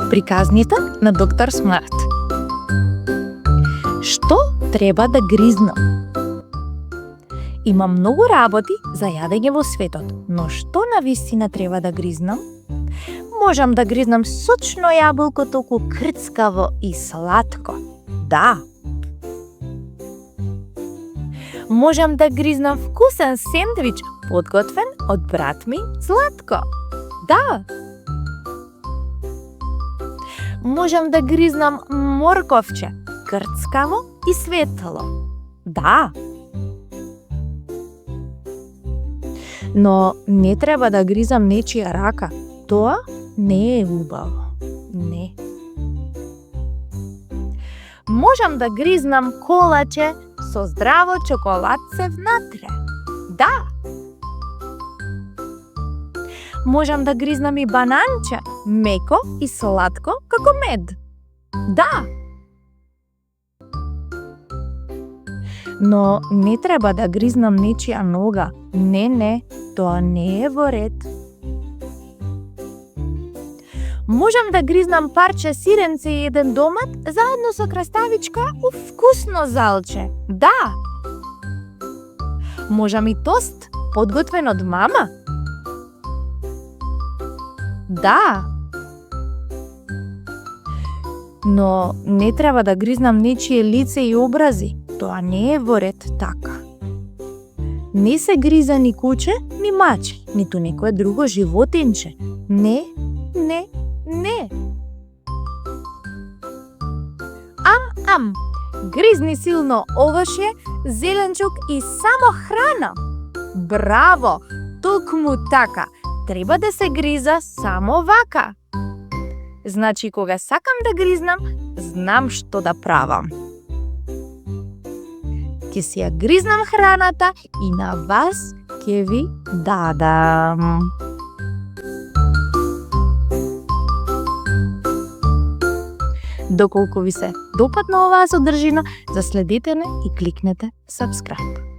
Приказните на доктор Смарт. Што треба да гризнам? Има многу работи за јадење во светот, но што навистина треба да гризнам? Можам да гризнам сочно јаболко, толку крцкаво и сладко. Да. Можам да гризнам вкусен сендвич, подготвен од брат ми Златко. Да. Можам да гризнам морковче, крцкаво и светло. Да. Но не треба да гризам нечија рака. Тоа не е убаво. Не. Можам да гризнам колаче со здраво чоколадце внатре. Да. Можам да гризнам и бананче, меко и сладко како мед. Да. Но не треба да гризнам нечија нога. Не, тоа не е во ред. Можам да гризнам парче сиренце и еден домат заедно со краставичка у вкусно залче. Да. Можам и тост подготвен од мама. Да. Но не треба да гризнам нечие лице и образи. Тоа не е во ред така. Не се гриза ни куче, ни маче, ниту некое друго животинче. Не. Ам. Гризни силно овошје, зеленчук и само храна. Браво! Токму така. Треба да се гриза само вака. Значи, кога сакам да гризнам, знам што да правам. Ќе си ја гризнам храната и на вас ќе ви дадам. Доколку ви се допадна оваа содржина, заследете не и кликнете subscribe.